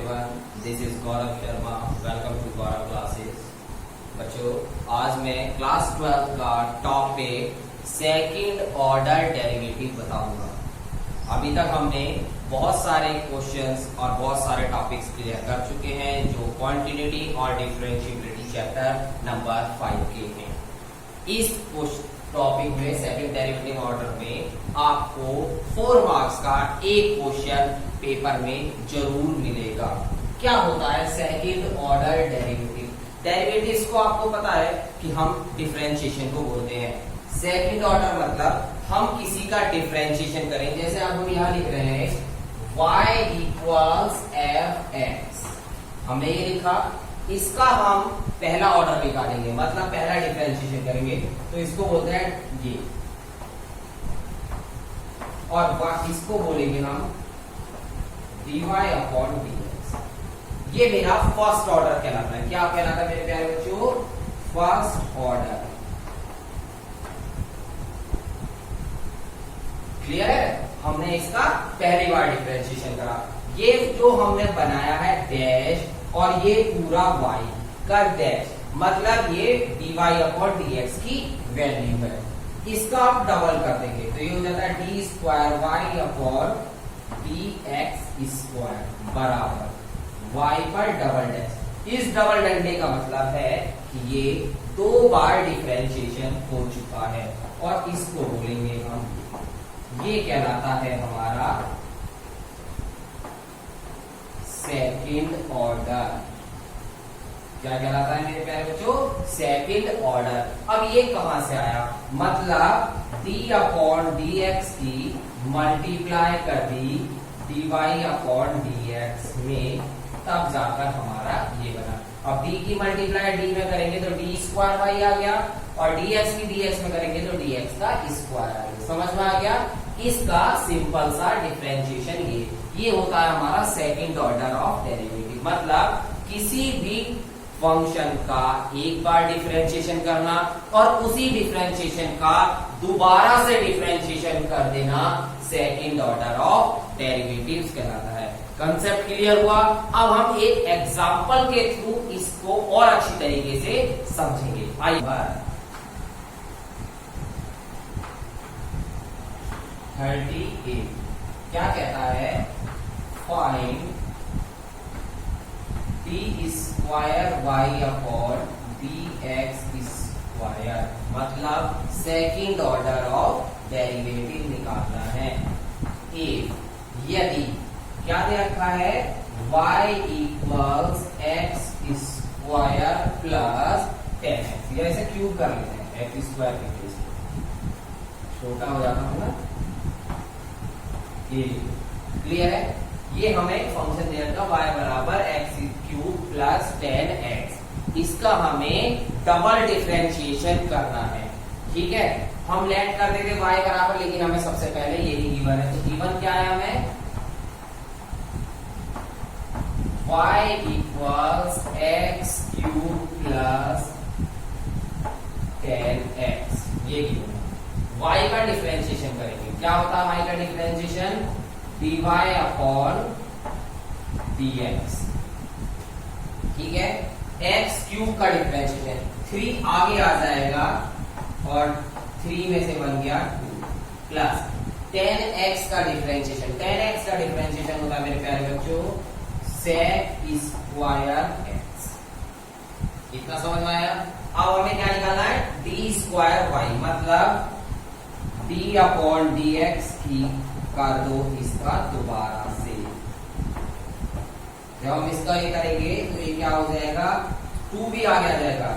everyone, this is Gaurav Sharma. Welcome to Gaurav Classes. बच्चों, आज मैं क्लास 12 का टॉपिक सेकंड ऑर्डर डेरिवेटिव बताऊंगा। अभी तक हमने बहुत सारे क्वेश्चंस और बहुत सारे टॉपिक्स क्लियर कर चुके हैं जो क्वांटिटी और डिफरेंशिएबिलिटी चैप्टर नंबर 5 के हैं। इस टॉपिक में सेकंड डेरिवेटिव ऑर्डर में आपको 4 मार्क्स का एक क्वेश्चन पेपर में जरूर मिलेगा। क्या होता है सेकंड ऑर्डर डेरिवेटिव? डेरिवेटिव्स को आपको पता है कि हम डिफरेंशिएशन को बोलते हैं। सेकंड ऑर्डर मतलब हम किसी का डिफरेंशिएशन करें। जैसे अब हम यहाँ लिख रहे हैं y इक्वल्स fx, हमने ये लिखा, इसका हम पहला ऑर्डर निकालेंगे, मतलब पहला डिफरेंशिएशन करेंगे, तो इसको बोलते हैं ये, और इसको बोलेंगे हम dy अपॉन dx। ये मेरा फर्स्ट ऑर्डर कहलाता है। क्या कहलाता है मेरे प्यारे बच्चों? First order. क्लियर है? हमने इसका पहली बार डिफरेंशिएशन करा। ये जो हमने बनाया है डैश और ये पूरा y का डैश, मतलब ये dy अपॉन dx की वैल्यू है। इसका आप डबल कर देंगे तो ये हो जाता है d square y upon dx square बराबर y पर डबल डैश। इस डबल डंडे का मतलब है कि ये 2 बार डिफरेंशिएशन हो चुका है और इसको बोलेंगे हम, ये कहलाता है हमारा सेकंड ऑर्डर। क्या कहलाता है मेरे प्यारे बच्चों? Second order. अब ये कहां से आया? मतलब d अपॉन dx की मल्टीप्लाई कर दी dy अपॉन dx में, तब जाकर हमारा ये बना। अब d की मल्टीप्लाई d में करेंगे तो d स्क्वायर y आ गया, और dx की dx में करेंगे तो dx का स्क्वायर आ गया। समझ में आ गया? इसका सिंपल सा डिफरेंशिएशन ये होता है हमारा सेकंड ऑर्डर ऑफ डेरिवेटिव। मतलब किसी भी फंक्शन का एक बार डिफरेंशिएशन करना और उसी डिफरेंशिएशन का दोबारा से डिफरेंशिएशन कर देना सेकंड ऑर्डर ऑफ डेरिवेटिव्स कहलाता है। कंसेप्ट क्लियर हुआ? अब हम एक एग्जांपल के थ्रू इसको और अच्छी तरीके से समझेंगे। आइए 38 क्या कहता है? Find d square Y upon dx square, मतलब सेकंड ऑर्डर ऑफ डेरिवेटिव निकालना है। यदि क्या दे रखा है? y equals x square plus 10x, या इसे क्यूब कर लेते हैं, x स्क्वायर के केस छोटा हो जाता है ना। ये क्लियर है? ये हमें फंक्शन दे रखा y बराबर x क्यूब प्लस 10x। इसका हमें डबल डिफरेंशिएशन करना है। ठीक है, हम लेट कर देते y बराबर, लेकिन हमें सबसे पहले यही गिवन है। तो गिवन क्या है हमें? y equals x cube plus 10x, ये गिवन है। y का डिफरेंशिएशन करेंगे। क्या होता है y का डिफरेंशिएशन? dy upon dx। ठीक है, x क्यूब का डिफरेंशिएशन 3 आगे आ जाएगा और 3 में से बन गया 2 प्लस 10x का डिफरेंशिएशन। 10x का डिफरेंशिएशन होता है मेरे प्यारे बच्चों sec स्क्वायर x। इतना समझ में आया? अब हमें क्या निकालना है? d स्क्वायर y, मतलब d अपॉन dx की कर दो इसका दोबारा से। जब हम इसका ये करेंगे तो ये क्या हो जाएगा? 2 भी आगे आ जाएगा,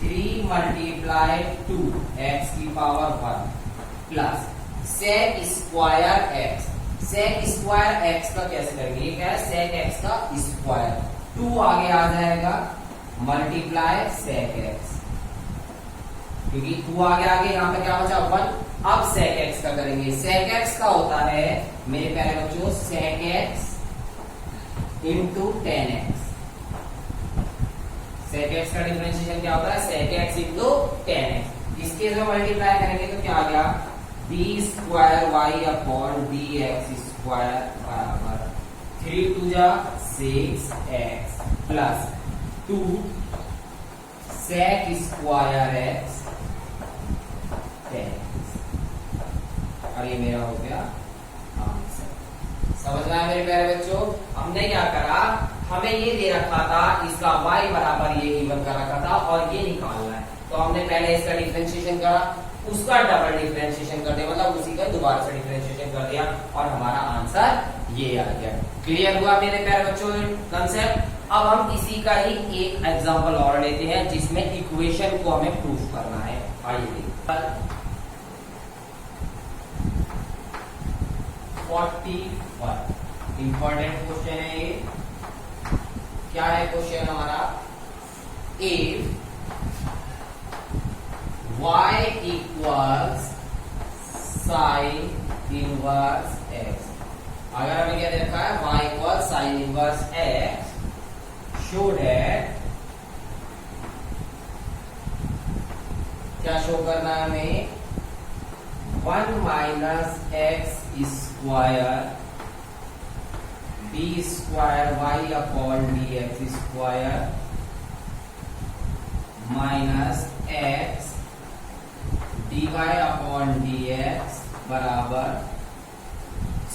3 मल्टीप्लाई 2 x की power 1 plus sec square x। sec square x का कैसे करेंगे? ये क्या है? sec x का स्क्वायर, 2 आगे आ जाएगा मल्टीप्लाई sec x, क्योंकि 2 आगे यहाँ पे क्या बचा? 1। अब sec x का करेंगे। sec x का होता है मेरे प्यारे बच्चों sec x into 10x। sec x का डिफरेंशिएशन क्या होता है? sec x into 10x। इसके जो मल्टीप्लाई करेंगे तो क्या आ गया? d square y upon dx square बराबर 3 2 जा 6x plus 2 sec square x 10, और ये मेरा हो गया आंसर। समझ में आया मेरे प्यारे बच्चों? हमने क्या करा, हमें ये दे रखा था इसका y बराबर ये गिवन कर रखा था और ये निकालना है, तो हमने पहले इसका डिफरेंशिएशन करा, उसका डबल डिफरेंशिएशन कर दिया, मतलब उसी का दोबारा से डिफरेंशिएशन कर दिया और हमारा आंसर ये आ गया। क्लियर हुआ मेरे प्यारे बच्चों कंसेप्ट? अब हम इसी का ही एक एग्जांपल और लेते हैं जिसमें इक्वेशन को हमें प्रूफ करना है। आइए देखिए 41 इंपॉर्टेंट क्वेश्चन है ये। क्या है क्वेश्चन हमारा? If y equals sine inverse x, अगर हमें क्या दे रखा है y equals sine inverse x, show that, क्या शो करना है हमें? 1 minus x square d square Y upon D x square minus x d y upon D x बराबर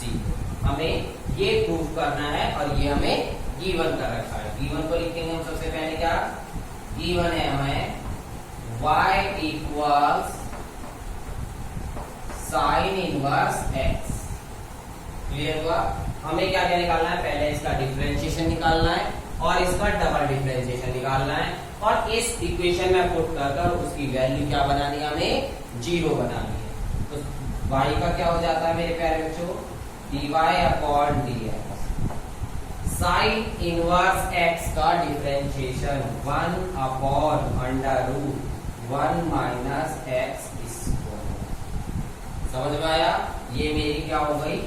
0। हमें ये प्रूफ करना है और ये हमें गिवन कर रखा है। गिवन को लिखेंगे हम सबसे पहले, क्या गिवन है हमें? y equals sine inverse x। Clear हुआ? हमें क्या क्या निकालना है? पहले इसका डिफरेंशिएशन निकालना है और इसका डबल डिफरेंशिएशन निकालना है, और इस इक्वेशन में पुट कर उसकी वैल्यू क्या बनानी है? हमें 0 बनानी है। तो y का क्या हो जाता है मेरे प्यारे बच्चों? dy upon dx। Sine inverse x का differentiation 1 upon under root 1 minus x square. समझ में आया? ये मेरी क्या हो गई?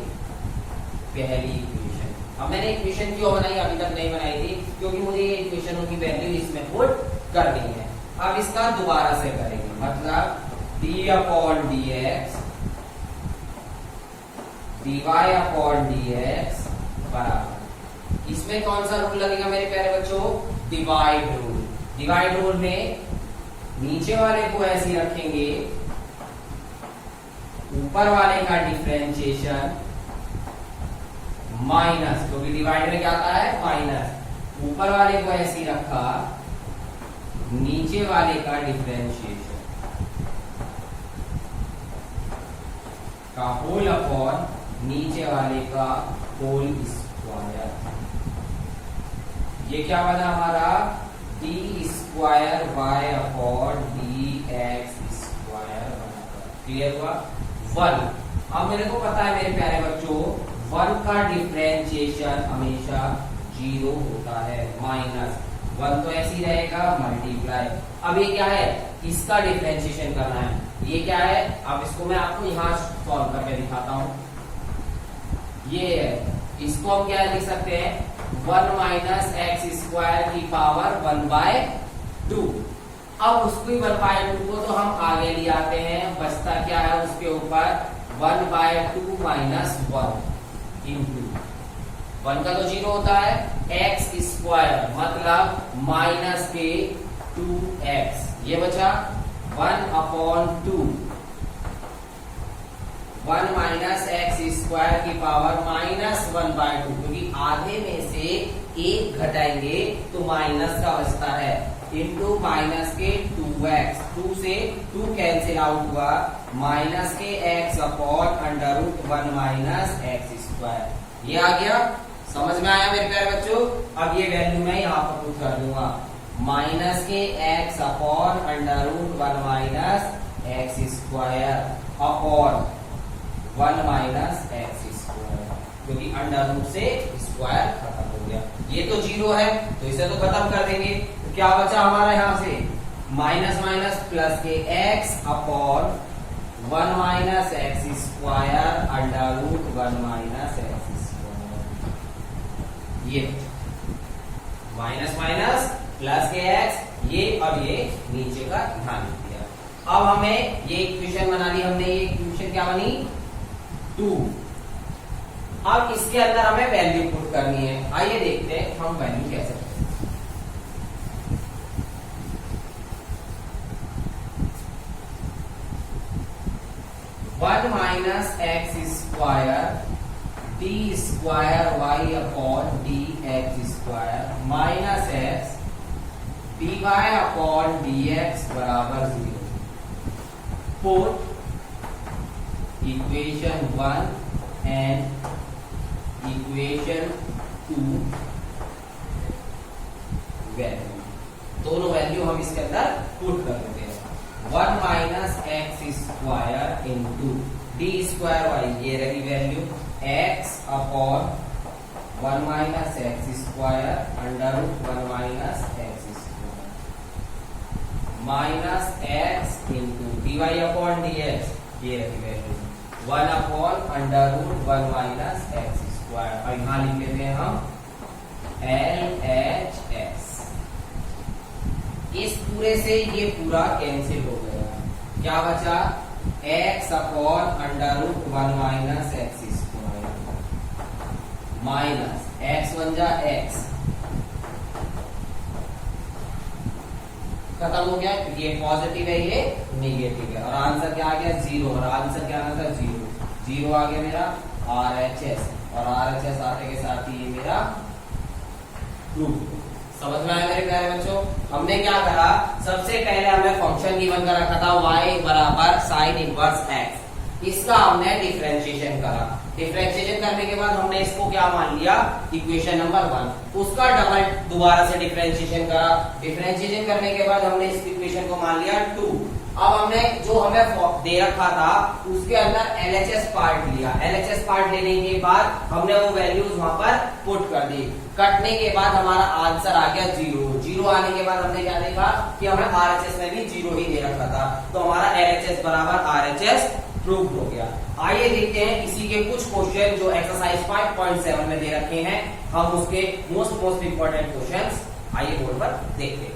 पहली इक्वेशन। अब मैंने इक्वेशन क्यों बनाई? अभी तक नहीं बनाई थी क्योंकि मुझे ये इक्वेशनों की वैल्यू इसमें पुट करनी है। अब इसका दोबारा से करेंगे, मतलब d upon dx dy upon dx बराबर, इसमें कौन सा रूल लगेगा मेरे प्यारे बच्चों? Divide rule. डिवाइड रूल में नीचे वाले को ऐसे ही रखेंगे, ऊपर वाले का डिफरेंशिएशन माइनस, क्योंकि डिवाइड में क्या आता है? माइनस। ऊपर वाले को ऐसे ही रखा, नीचे वाले का डिफरेंशिएशन का होल अपॉन नीचे वाले का होल स्क्वायर। ये क्या बना हमारा? D square Y upon D x square बना। क्लियर हुआ? 1। अब मेरे को पता है मेरे प्यारे बच्चों 1 का डिफरेंशिएशन हमेशा 0 होता है, माइनस 1 तो ऐसे ही रहेगा, मल्टीप्लाई। अब ये क्या है? इसका डिफरेंशिएशन करना है। ये क्या है? अब इसको मैं आपको यहाँ सॉल्व करके दिखाता हूँ। ये है, इसको हम क्या लिख सकते हैं? 1 माइनस एक्स स्क्वायर की पावर 1/2। अब उसको 1/2 को तो हम आगे ले आते हैं, बचता क्या है उसके ऊपर? 1/2 माइनस 1 इंटू 1 का तो 0 होता है, एक्स स्क्वायर मतलब माइनस के 2x, ये बचा 1/2 1 माइनस एक्स स्क्वायर की पावर माइनस 1/2, क्योंकि आधे में से 1 घटाएंगे तो माइनस का बचता है, इंटू माइनस के 2x, 2 से 2 कैंसिल आउट हुआ, माइनस के x upon under root 1 minus x square. ये आ गया, समझ में आया मेरे प्यारे बच्चों? अब ये वैल्यू मैं यहाँ पर पुट कर दूंगा, माइनस के x upon under root 1 minus x square upon 1 minus x square, क्योंकि अंडर रूट से स्क्वायर खत्म हो गया। ये तो 0 है तो इसे तो खत्म कर देंगे, तो क्या बचा हमारा यहाँ से? माइनस माइनस प्लस के x upon 1 minus x square under root 1 minus x square. ये माइनस माइनस प्लस के x, ये और ये नीचे का ध्यान दिया। अब हमें ये इक्वेशन बना ली हमने। ये इक्वेशन क्या बनी? 2 अब इसके अंदर हमें वैल्यू पुट करनी है। आइए देखते हैं हम वैल्यू कैसे करते हैं। 1 minus x square d square Y upon D x square minus x d y upon D x बराबर 0। Put equation 1 and equation 2 value, दोनों वैल्यू हम इसके अंदर पुट कर देते हैं। 1 minus x square into d square y, ये रही value, x upon 1 minus x square under 1 minus x square minus x into d y upon D x, ये रही value 1 upon under 1 minus x square, और यहां लिख लेते हैं हम LHS। इस पूरे से ये पूरा कैंसिल हो गया, क्या बचा, x upon under 1 minus x square minus x बन जा x, खत्म हो गया, ये पॉजिटिव है ये नेगेटिव है, और आंसर क्या आ गया 0, और आंसर क्या आना था 0 आ गया मेरा RHS, और RHS आने के साथ ही ये मेरा प्रूफ। समझ में आया मेरे प्यारे बच्चों? हमने क्या करा, सबसे पहले हमने फंक्शन गिवन कर रखा था y बराबर साइन इनवर्स x, इसका हमने डिफरेंशिएशन करा। डिफरेंशिएशन करने के बाद हमने इसको क्या मान लिया, इक्वेशन नंबर 1, उसका डबल दोबारा से डिफरेंशिएशन करा। डिफरेंशिएशन करने के बाद हमने इस इक्वेशन को मान लिया 2। अब हमने जो हमें दे रखा था उसके अंदर LHS पार्ट लिया। LHS पार्ट लेने के बाद हमने वो वैल्यूज वहां पर पुट कर दी। कटने के बाद हमारा आंसर आ गया 0 आने के बाद हमने क्या देखा कि हमें RHS में भी 0 ही दे रखा था, तो हमारा LHS बराबर RHS प्रूव हो गया। आइए देखते हैं इसी के कुछ क्वेश्चन जो एक्सरसाइज 5.7 में दे रखे हैं, हम उसके मोस्ट इंपॉर्टेंट क्वेश्चंस आइए बोर्ड पर देखते हैं।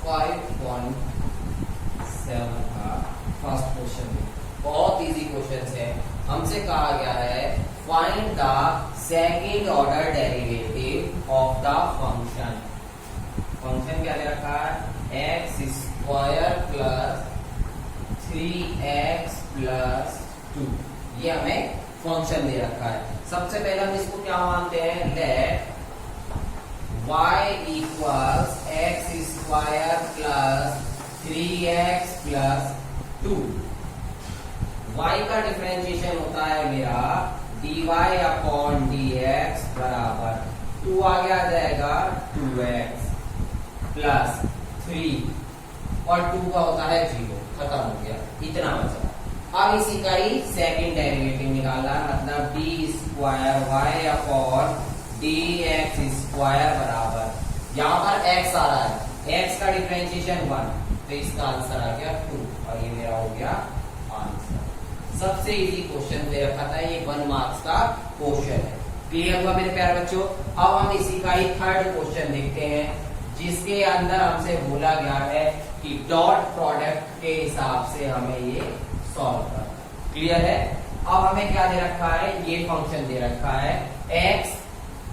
5.7 का फर्स्ट क्वेश्चन बहुत इजी क्वेश्चन है। हमसे कहा गया है find the second order derivative of the function. Function क्या दे रखा है, x square plus 3x plus 2, ये हमें फंक्शन दे रखा है। सबसे पहले हम इसको क्या मानते हैं, let y equals x square plus 3x plus 2। y का डिफरेंशिएशन होता है मेरा dy अपॉन dx बराबर 2 आगे आ जाएगा 2x प्लस 3 और 2 का होता है 0, खत्म हो गया, इतना बचा। अब इसी का ही सेकंड डेरिवेटिव निकालना, मतलब d square Y upon dx square बराबर, यहाँ पर x आ रहा है, x का डिफरेंशिएशन 1, तो इसका आंसर आ गया 2, और ये मेरा हो गया आंसर। सबसे इजी क्वेश्चन दे रखा था, ये 1 मार्क्स का क्वेश्चन है। क्लियर हुआ मेरे प्यारे बच्चों? अब हम इसी का ही थर्ड क्वेश्चन देखते हैं, जिसके अंदर हमसे बोला गया है कि डॉट प्रोडक्ट के हिसाब से हमें ये सॉल्व करना। क्लियर है? अब हमें क्या दे रखा है, ये फंक्शन दे रखा है x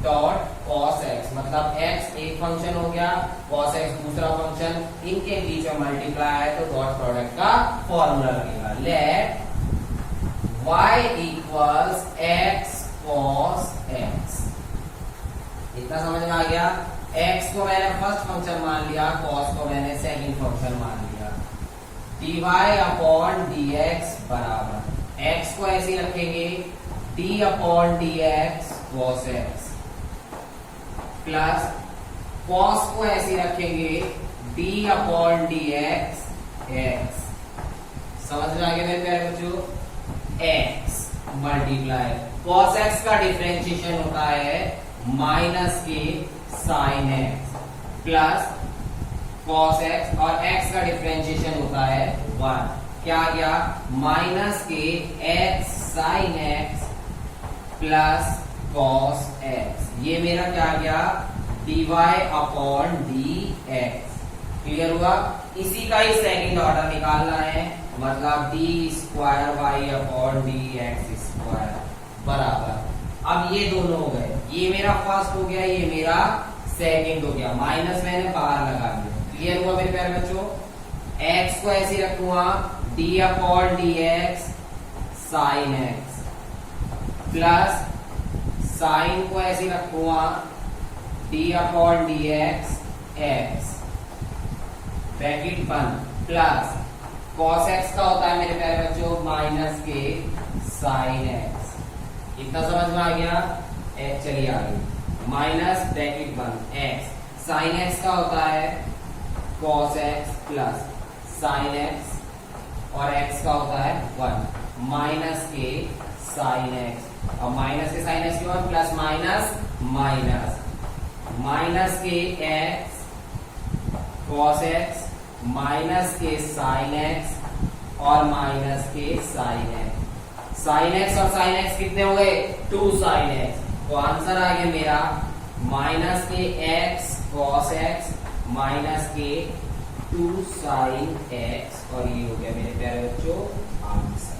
डॉट cos x, मतलब x एक फंक्शन हो गया, cos x दूसरा फंक्शन, इनके बीच में मल्टीप्लाई है तो डॉट प्रोडक्ट का फॉर्मूला लगेगा। Let y equals x cos x, इतना समझ में आ गया। x को मैंने फर्स्ट फंक्शन मान लिया, cos को मैंने सेकंड फंक्शन मान लिया। dy अपॉन dx बराबर, x को ऐसे रखेंगे d upon dx cos x plus cos को ऐसे रखेंगे d अपॉन dx x। समझ में आ गया मेरे प्यारे बच्चों? x मल्टीप्लाई cos x का डिफरेंशिएशन होता है माइनस के sine x plus cos x, और x का डिफरेंशिएशन होता है 1, क्या आ गया माइनस के x sine x plus cos x, ये मेरा क्या आ गया dy अपॉन dx। क्लियर हुआ? इसी का ही सेकंड ऑर्डर निकालना है, मतलब d square Y upon D x square बराबर, अब ये दोनों हो गए, ये मेरा फर्स्ट हो गया, ये मेरा सेकंड हो गया, माइनस मैंने बाहर लगा दिया। क्लियर हुआ मेरे प्यारे बच्चों? एक्स को ऐसे रखूंगा D upon D x sine x, plus sign को ऐसे रखूंगा D upon D x x, bracket बंद, प्लस कॉस एक्स का होता है मेरे प्यारे बच्चों माइनस के साइन एक्स। इतना समझ में आ गया? एक्स चलिए आगे, माइनस ब्रैकेट बंद एक्स, साइन एक्स का होता है cos x plus sine x और एक्स का होता है 1 माइनस के साइन एक्स, और माइनस के साइन एक्स के बाद प्लस माइनस माइनस, माइनस के एक्स कॉस एक्स माइनस के साइन एक्स और माइनस के साइन एक्स। साइन एक्स और साइन एक्स कितने हो गए? 2 साइन एक्स, तो आंसर आ गया मेरा माइनस के एक्स कॉस एक्स माइनस के 2 साइन एक्स, और ये हो गया मेरे प्यारे बच्चों आंसर।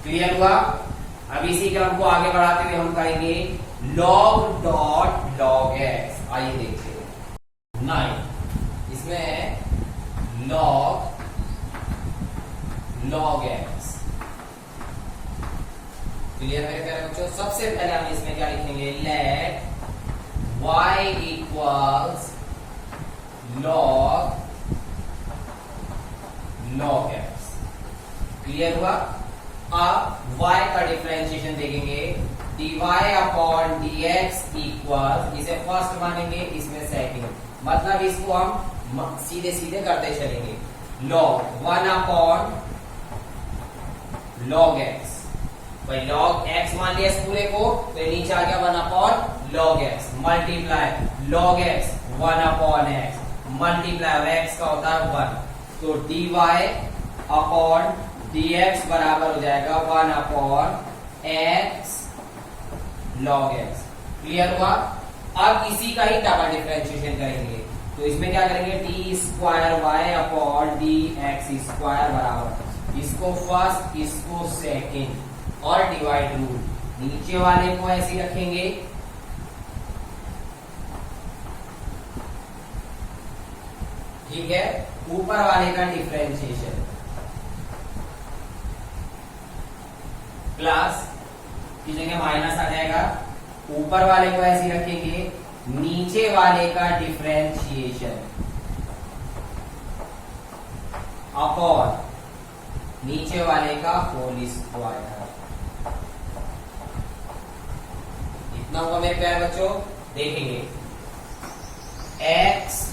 क्लियर हुआ? अब इसी क्रम को आगे बढ़ाते हुए हम करेंगे log डॉट log x। आइए देखते हैं 9, इसमें log x। क्लियर मेरे प्यारे बच्चों? सबसे पहले हम इसमें क्या लिखेंगे? Let y equals log x। Clear हुआ? अब y का डिफरेंशिएशन देखेंगे, dy अपॉन dx इक्वल, इसे फर्स्ट मानेंगे, इसमें सेकंड, मतलब इसको हम सीधे सीधे करते चलेंगे। log 1 अपॉन log x, भाई log x मान लिया इस पूरे को, तो नीचे आ गया 1 upon log x, multiply log x 1 अपॉन x, मल्टीप्लाई x का होता है 1, तो dy अपॉन dx बराबर हो जाएगा 1 अपॉन x log x। क्लियर हुआ? अब इसी का ही डबल डिफरेंशिएशन करेंगे, तो इसमें क्या करेंगे? D square Y upon D x square बराबर, इसको फर्स्ट इसको सेकंड, और डिवाइड रूल, नीचे वाले को ऐसे रखेंगे, ठीक है, ऊपर वाले का डिफरेंशिएशन, प्लस की जगह माइनस आ जाएगा, ऊपर वाले को ऐसे रखेंगे, नीचे वाले का डिफरेंशिएशन अपॉन नीचे वाले का होल स्क्वायर। इतना होगा मेरे प्यारे बच्चों? देखेंगे x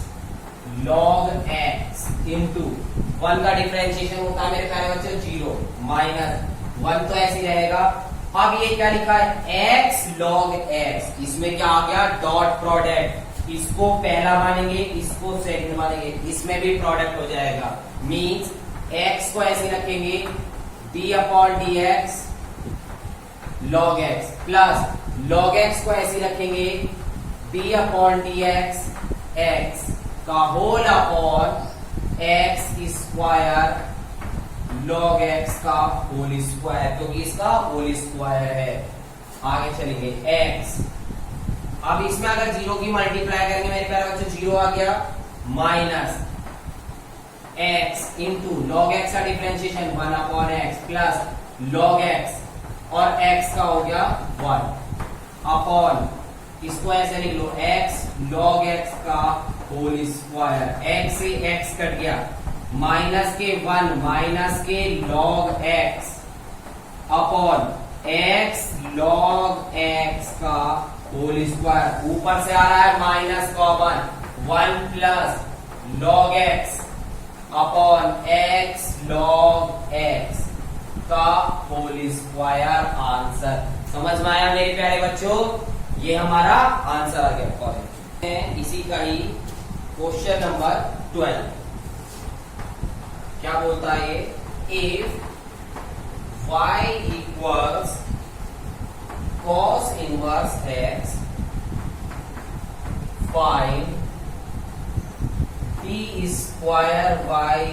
log x इंटू 1 का डिफरेंशिएशन होता है मेरे प्यारे बच्चों 0, माइनस 1 तो ऐसे रहेगा। अब ये क्या लिखा है? x log x, इसमें क्या आ गया? डॉट प्रोडक्ट, इसको पहला मानेंगे, इसको सेकंड मानेंगे, इसमें भी प्रोडक्ट हो जाएगा, मींस x को ऐसे रखेंगे d upon D x log x, plus log x को ऐसे रखेंगे d upon D x x का whole upon x square log x का होल स्क्वायर, क्योंकि इसका होल स्क्वायर है। आगे चलेंगे x, अब इसमें अगर 0 की मल्टीप्लाई करेंगे मेरे प्यारे बच्चों 0 आ गया, minus x into log x का डिफरेंशिएशन 1 अपॉन x प्लस log x, और x का हो गया 1 अपॉन, इसको ऐसे लिख लो x log x का होल स्क्वायर, x से x कट गया, माइनस के 1 माइनस के log x upon x log x का होल स्क्वायर, ऊपर से आ रहा है minus common, 1 plus log x upon x log x का होल स्क्वायर आंसर। समझ में आया मेरे प्यारे बच्चों? ये हमारा आंसर आ गया कॉलेज। इसी का ही क्वेश्चन नंबर 12 क्या बोलता है? If y equals cos inverse x, find t square y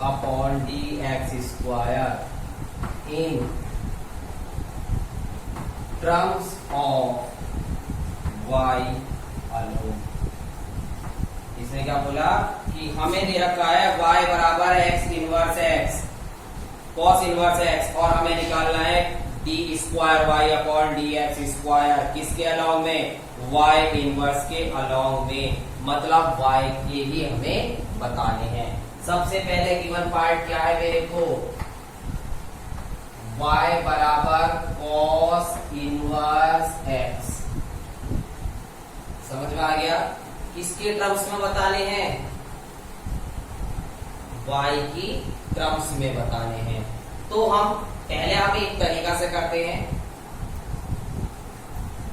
upon D x square in terms of y alone. इसने क्या बोला कि हमें दे रखा है y बराबर x inverse x cos inverse x और हमें निकालना है d square Y upon D x square किसके अलोंग में, y इनवर्स के अलोंग में, मतलब y के ही हमें बताने हैं। सबसे पहले गिवन पार्ट क्या है मेरे को, y बराबर कॉस इनवर्स एक्स, समझ में आ गया। किसके टर्म्स में बताने हैं, y की टर्म्स में बताने हैं। तो हम पहले एक तरीका से करते हैं,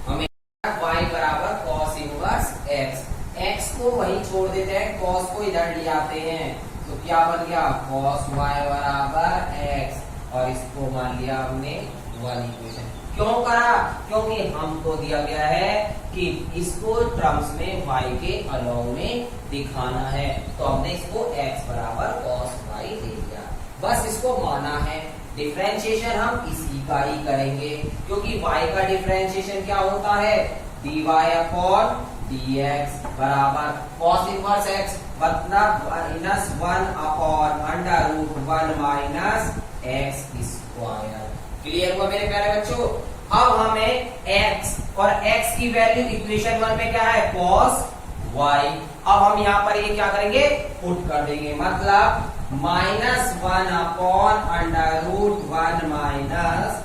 हमें y बराबर कॉस इनवर्स एक्स, x को वही छोड़ देते हैं, cos को इधर ले आते हैं, तो क्या बन गया cos y बराबर x और इसको मान लिया हमने वन इक्वेशन। क्यों करा, क्योंकि हमको दिया गया है कि इसको टर्म्स में y के अलोंग में दिखाना है, तो हमने इसको x बराबर cos y दे दिया, बस इसको माना है। डिफरेंशिएशन हम इसी का ही करेंगे, क्योंकि y का डिफरेंशिएशन क्या होता है, dy अपॉन dx बराबर cos इनवर्स x मतलब minus 1 upon under root 1 minus x square. Clear हुआ मेरे प्यारे बच्चों। अब हमें x और x की वैल्यू इक्वेशन 1 में क्या है cos y, अब हम यहाँ पर ये क्या करेंगे, पुट कर देंगे, मतलब minus 1 upon under root 1 minus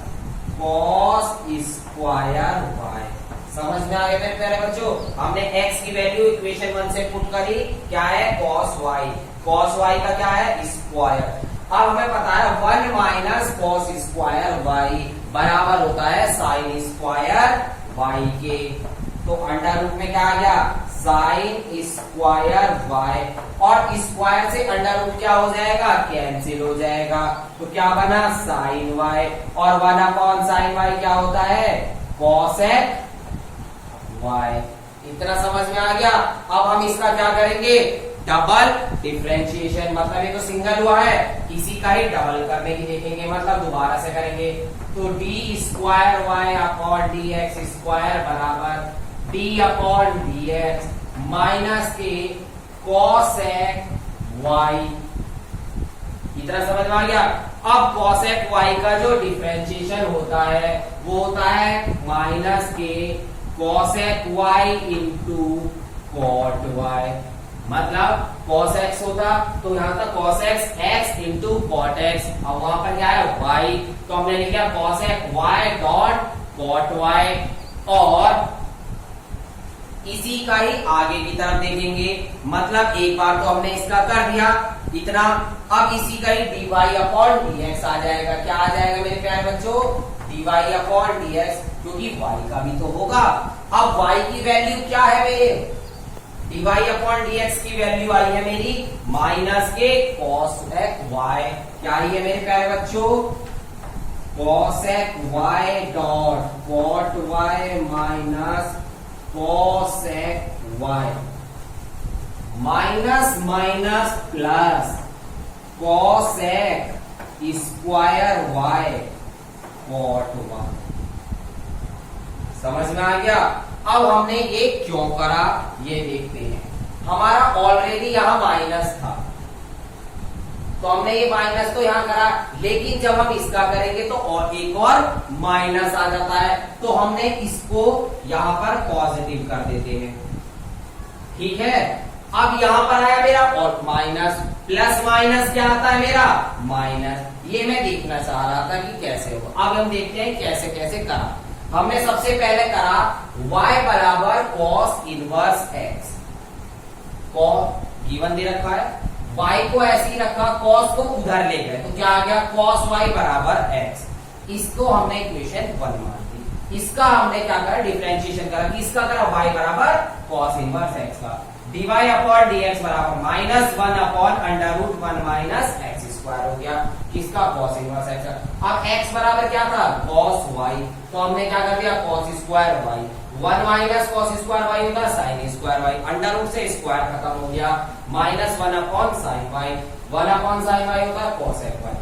cos square y। समझ में आ गया मेरे प्यारे बच्चों। हमने x की वैल्यू इक्वेशन 1 से पुट करी, क्या है cos y, cos y का क्या है स्क्वायर। अब हमें पता है 1 माइनस कॉस स्क्वायर y बराबर होता है साइन स्क्वायर y के, तो अंडर रूट में क्या आ गया साइन स्क्वायर y, और स्क्वायर से अंडर रूट क्या हो जाएगा, कैंसिल हो जाएगा, तो क्या बना साइन y, और 1 अपॉन साइन y क्या होता है कॉसेक y। इतना समझ में आ गया। अब हम इसका क्या करेंगे, डबल डिफरेंशिएशन, मतलब ये तो सिंगल हुआ है, इसी का ही डबल करने की देखेंगे, मतलब दोबारा से करेंगे, तो D square Y upon D x square बराबर D upon D X minus के कॉसेक वाई। इतना समझ में आ गया। अब कॉसेक वाई का जो डिफरेंशिएशन होता है वो होता है माइनस के cosec y into cot y, मतलब cos x होता तो यहाँ था cos x x into cot x, अब वहां पर क्या है y, तो हमने लिखा cosec y dot cot y, और इसी का ही आगे की तरफ देखेंगे, मतलब एक बार तो हमने इसका कर दिया इतना, अब इसी का ही dy अपॉन dx आ जाएगा। क्या आ जाएगा मेरे प्यारे बच्चों, dy अपॉन dx, क्योंकि y का भी तो होगा। अब y की वैल्यू क्या है मेरे, dy अपॉन dx की वैल्यू आई है मेरी माइनस के cosec y, क्या आई है मेरे प्यारे बच्चों cosec y dot cot y minus cosec y, minus minus plus cosec square y cot y। समझ में आ गया। अब हमने ये क्यों करा ये देखते हैं। हमारा ऑलरेडी यहाँ माइनस था, तो हमने ये माइनस तो यहाँ करा, लेकिन जब हम इसका करेंगे तो और एक और माइनस आ जाता है, तो हमने इसको यहाँ पर पॉजिटिव कर देते हैं, ठीक है। अब यहाँ पर आया मेरा और माइनस, प्लस माइनस क्या आता है मेरा माइनस, ये मैं देखना चाह रहा था कि कैसे होगा। अब हम देखते हैं कैसे कैसे करा। हमने सबसे पहले करा y बराबर cos इनवर्स x, गिवन दे रखा है, y को ऐसे ही रखा, cos को उधर ले गए, तो क्या आ गया cos y बराबर x, इसको हमने इक्वेशन 1 मान दी। इसका हमने क्या करा डिफरेंशिएशन करा, किसका करा y बराबर cos इनवर्स x का, dy अपॉन dx बराबर minus 1 upon under root 1 minus x square हो गया किसका, cos इनवर्स x। अब x बराबर क्या था, cos y, तो हमने क्या कर दिया, cos square y। 1 minus cos square y होता है sin square y, under root से स्क्वायर खत्म हो गया, minus 1 upon sin y, 1 upon sin y होता है cos y।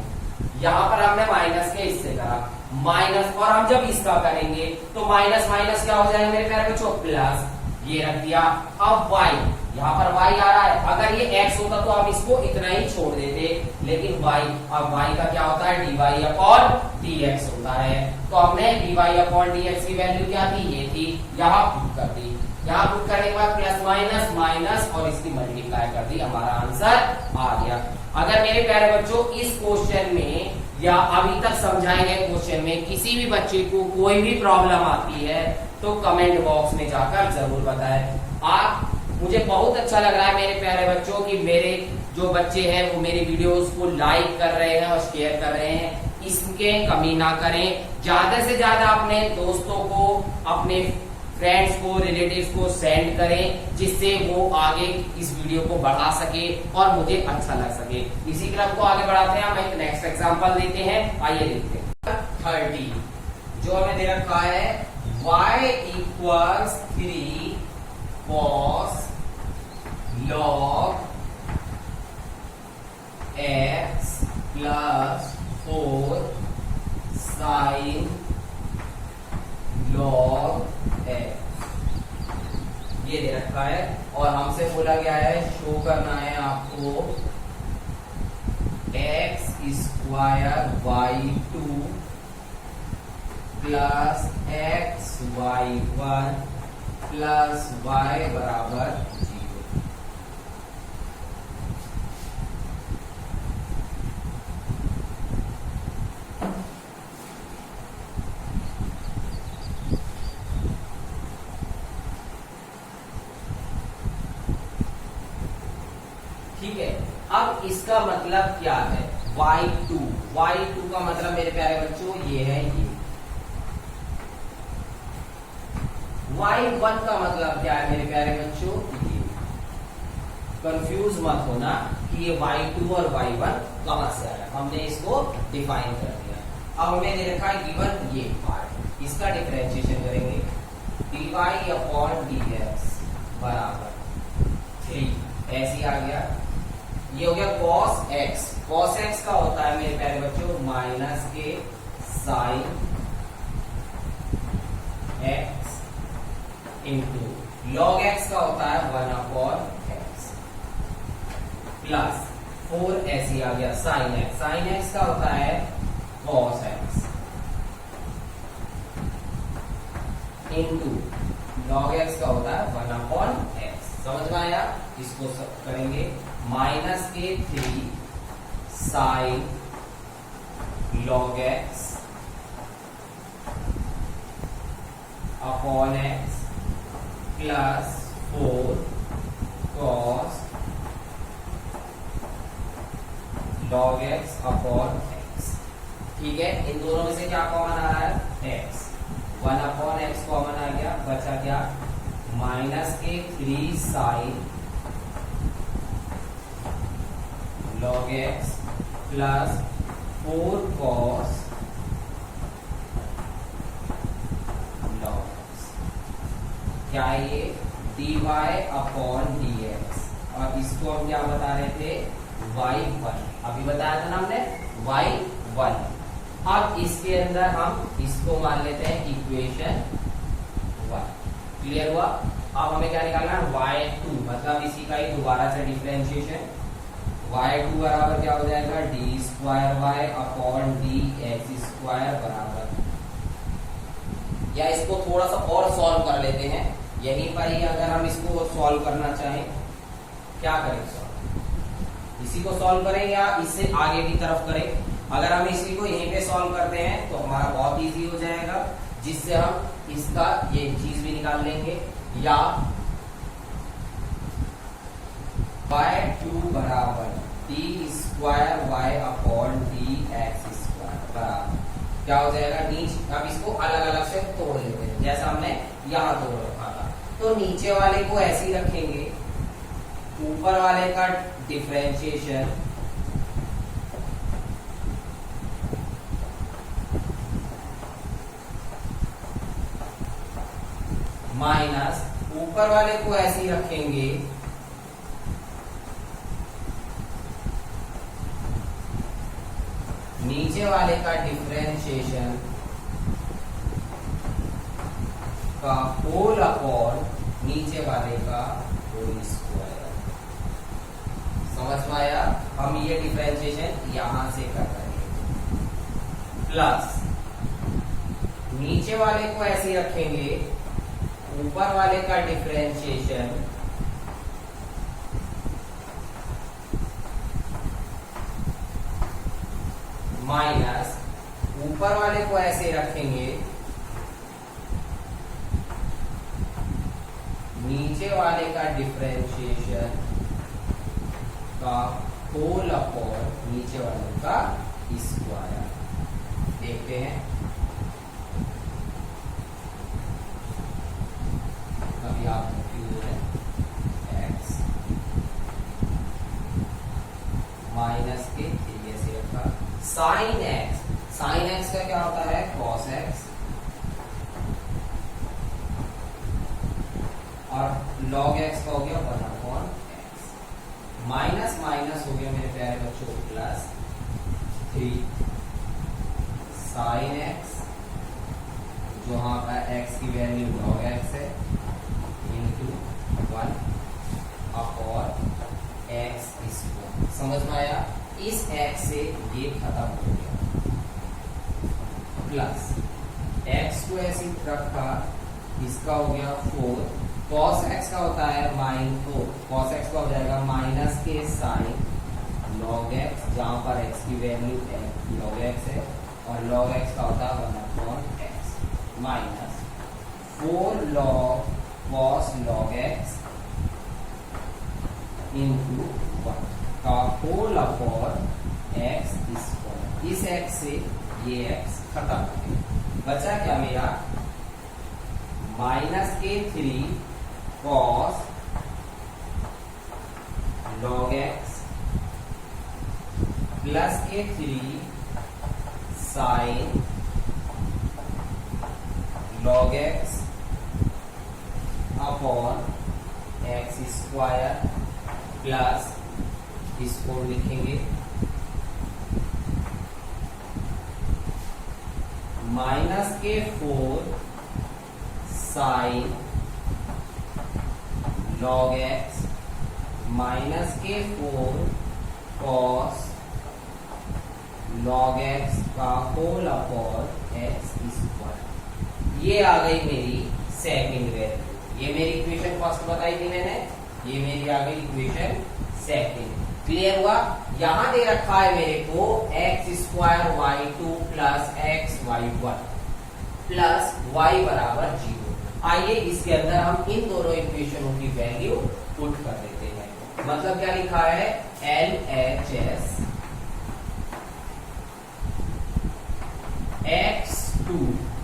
यहाँ पर हमने माइनस के इससे करा माइनस, और हम जब इसका करेंगे तो माइनस माइनस क्या हो जाएगा मेरे प्यारे बच्चों, प्लस, ये रख दिया। अब y, यहाँ पर y आ रहा है, अगर ये x होता तो हम इसको इतना ही छोड़ देते, लेकिन y, अब y का क्या होता है, dy अपॉन dx होता है। तो हमने dy अपॉन dx की वैल्यू क्या थी, ये थी, यहाँ पुट कर दी। यहाँ पुट करने के बाद प्लस माइनस माइनस और इसकी मल्टीप्लाई कर दी, हमारा आंसर आ गया। अगर मेरे प्यारे बच्चों इस क्वेश्चन में या अभी तक समझाए गए क्वेश्चन में किसी भी बच्चे को कोई भी प्रॉब्लम आती है तो कमेंट बॉक्स में जाकर जरूर बताएं। आप, मुझे बहुत अच्छा लग रहा है मेरे प्यारे बच्चों कि मेरे जो बच्चे हैं वो मेरी वीडियोस को लाइक कर रहे हैं और शेयर कर रहे हैं, इसके कमी ना करें। ज्यादा से ज्यादा अपने दोस्तों को, अपने फ्रेंड्स को, रिलेटिव्स को सेंड करें, जिससे वो आगे इस वीडियो को बढ़ा सके और मुझे अच्छा लग सके। इसी क्रम को आगे बढ़ाते हैं, हम एक नेक्स्ट एग्जांपल देते हैं, आइए देखते हैं। 30 जो हमें दे रखा है, y equals 3 cos log x plus 4 sin log x, ये दे रखा है और हमसे बोला गया है शो करना है आपको x square y2 plus x y1 plus y बराबर 0। ठीक है, अब इसका मतलब क्या है, y2, y2 का मतलब मेरे प्यारे बच्चों ये है, ये y1 का मतलब क्या है मेरे प्यारे बच्चों, ये। कंफ्यूज मत होना कि ये y2 और y1 कहां से आया, हमने इसको डिफाइन कर दिया। अब हमें दे रखा है गिवन ये पार्ट, इसका डिफरेंशिएशन करेंगे, dy अपॉन dx बराबर 3, ऐसे आ गया। ये हो गया cos x, cos x का होता है मेरे प्यारे बच्चों माइनस के sine x into log x का होता है 1 अपॉन x प्लस 4 ऐसे आ गया साइन x, साइन x का होता है cos x into log x का होता है 1 अपॉन x। समझ में आया, इसको करेंगे माइनस के 3 sign log x upon x plus 4 cos log x upon x। ठीक है, इन दोनों में से क्या कॉमन आ रहा है, x, 1 अपॉन x कॉमन आ गया, बचा क्या माइनस के 3 sine log x plus 4 cos log x, क्या है ये, dy अपॉन dx, और इसको हम क्या बता रहे थे, y1, अभी बताया था ना हमने y1। अब इसके अंदर हम इसको मान लेते हैं इक्वेशन 1, क्लियर हुआ। अब हमें क्या निकालना है, y2, मतलब इसी का ही दोबारा से डिफरेंशिएशन, y2 बराबर क्या हो जाएगा, D square y upon D x square बराबर, या इसको थोड़ा सा और सॉल्व कर लेते हैं, यहीं पर ही अगर हम इसको सॉल्व करना चाहें, क्या करें सॉल्व, इसी को सॉल्व करें या इससे आगे की तरफ करें। अगर हम इसी को यहीं पे सॉल्व करते हैं तो हमारा बहुत इजी हो जाएगा, जिससे हम इसका ये चीज भी निकाल लेंगे, या y2 बराबर D square y upon D x square बराबर क्या हो जाएगा, नीचे। अब इसको अलग अलग से तोड़ लेते हैं, जैसा हमने यहाँ तोड़ रखा था, तो नीचे वाले को ऐसे ही रखेंगे, ऊपर वाले का डिफरेंशिएशन माइनस ऊपर वाले को ऐसे ही रखेंगे, नीचे वाले का डिफरेंशिएशन का होल अपॉन नीचे वाले का होल स्क्वायर। समझ में आया? हम ये डिफरेंशिएशन यहां से कर रहे हैं। प्लस नीचे वाले को ऐसे ही रखेंगे, ऊपर वाले का डिफरेंशिएशन माइनस ऊपर वाले को ऐसे रखेंगे, नीचे वाले का डिफरेंशिएशन का होल अपॉन नीचे वाले का स्क्वायर। देखते हैं, अभी आप कंफ्यूज है। एक्स माइनस के ऐसे रखा, साइन एक्स, साइन एक्स का क्या होता है? कॉस एक्स, और लॉग एक्स का हो गया 1/x, माइनस माइनस हो गया मेरे प्यारे बच्चों प्लस 3 साइन एक्स, जो यहाँ पर x की वैल्यू लॉग एक्स है, इंटू 1 अपॉन एक्स स्क्वायर। समझ में आया? इस x से ये खत्म हो गया, प्लस x को ऐसे रखा, इसका हो गया 4, cos x का होता है -4, cos x का हो जाएगा माइनस के साइन log x, जहां पर x की वैल्यू log x है, और log x का होता है 1/x, minus 4 log cos log x into 1 का होल अपॉन x स्क्वायर। इस x से ये x खत्म हो गया, बचा क्या मेरा? माइनस के 3 cos log x प्लस के 3 sin log x upon x square, plus इसको लिखेंगे माइनस के 4 साइन log x माइनस के 4 cos log x का होल अपॉन x स्क्वायर। ये आ गई मेरी सेकंड वैल्यू। ये मेरी इक्वेशन फर्स्ट बताई थी मैंने, ये मेरी आ गई इक्वेशन सेकंड। क्लियर हुआ? यहां दे रखा है मेरे को x square y2 plus x y1 plus y बराबर 0। आइए इसके अंदर हम इन दोनों इक्वेशनों की वैल्यू पुट कर देते हैं। मतलब क्या लिखा है? LHS x2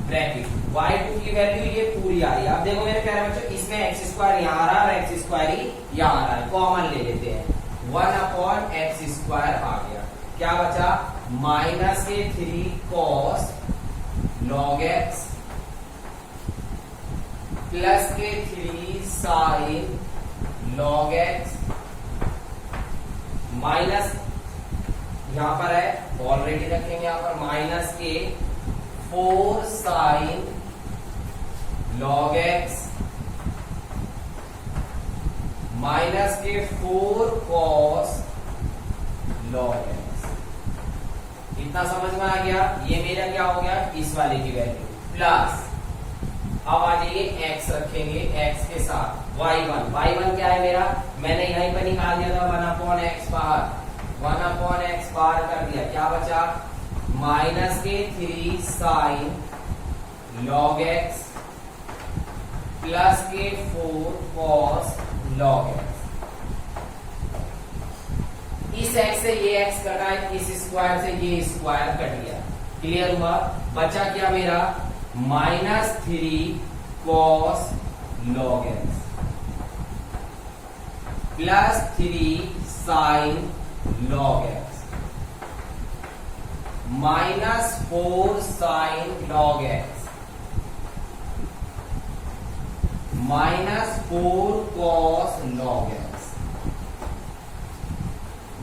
ब्रैकेट y2 की वैल्यू ये पूरी आ रही है। अब देखो मेरे प्यारे बच्चों, इसमें x स्क्वायर यहाँ आ रहा है और x स्क्वायर ही यहाँ आ रहा है, कॉमन ले लेते हैं, 1 अपॉन एक्स स्क्वायर आ गया। क्या बचा? माइनस के 3 cos log x प्लस के 3 sin log x माइनस यहां पर है ऑलरेडी रखेंगे, यहां पर माइनस के 4 sin log x माइनस के 4 cos log x। इतना समझ में आ गया? ये मेरा क्या हो गया? इस वाले की वैल्यू, प्लस अब आ जाइए x रखेंगे, x के साथ y1 क्या है मेरा? मैंने यहीं पर निकाल दिया था 1/x बाहर, 1/x बाहर कर दिया। क्या बचा? माइनस के 3 sin log x प्लस के 4 cos log x। इस x से ये x कटा है, इस स्क्वायर से ये स्क्वायर कट गया। क्लियर हुआ? बचा क्या मेरा? -3 cos log x plus 3 sin log x -4 sin log x minus 4 cos log x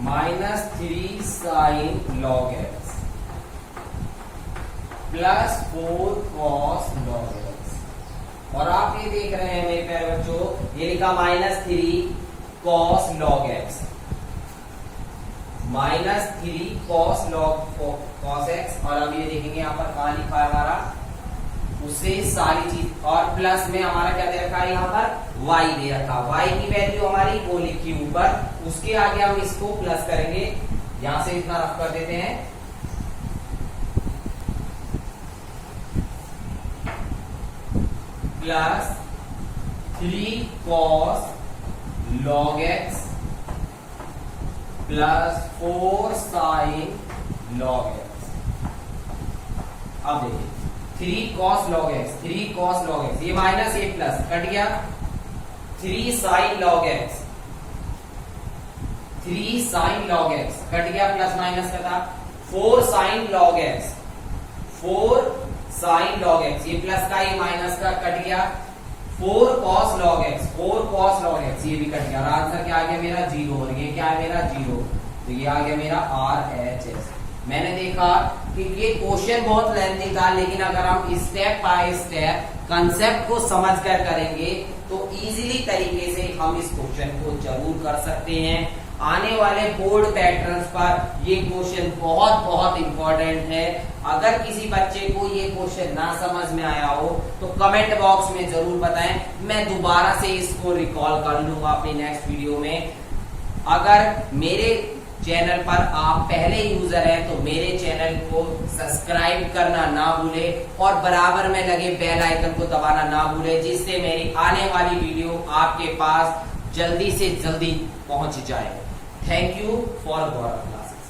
minus 3 sin log x plus 4 cos log x। और आप ये देख रहे हैं मेरे प्यारे बच्चों, ये लिखा minus 3 cos log x minus 3 cos x। और अब ये देखेंगे यहाँ पर कहाँ लिखा है हमारा, उससे सारी चीज, और प्लस में हमारा क्या दे रखा है यहाँ पर y दे रखा। y की वैल्यू हमारी वो लिखी ऊपर, उसके आगे हम इसको प्लस करेंगे, यहां से इतना रफ कर देते हैं। Plus 3 cos log x plus 4 sin log x। अब देखिए 3 cos log x, ये माइनस ये प्लस कट गया, 3 sin log x कट गया, प्लस माइनस का था, 4 sin log x, ये प्लस का ये माइनस का कट गया, 4 cos log x ये भी कट गया, और आंसर क्या आ गया मेरा 0। और ये क्या है मेरा 0, तो ये आ गया मेरा RHS। मैंने देखा कि ये क्वेश्चन बहुत लेंथी था, लेकिन अगर हम स्टेप बाय स्टेप कंसेप्ट को समझकर करेंगे तो इजीली तरीके से हम इस क्वेश्चन को जरूर कर सकते हैं। आने वाले बोर्ड पैटर्न्स पर ये क्वेश्चन बहुत बहुत इंपॉर्टेंट है। अगर किसी बच्चे को ये क्वेश्चन ना समझ में आया हो तो कमेंट बॉक्स में जरूर बताएं, मैं दोबारा से इसको रिकॉल कर लूंगा अपनी नेक्स्ट वीडियो में। अगर मेरे चैनल पर आप पहले यूजर हैं तो मेरे चैनल को सब्सक्राइब करना ना भूलें और बराबर में लगे बेल आइकन को दबाना ना भूलें, जिससे मेरी आने वाली वीडियो आपके पास जल्दी से जल्दी पहुंच जाए। Thank you for Gaurav classes.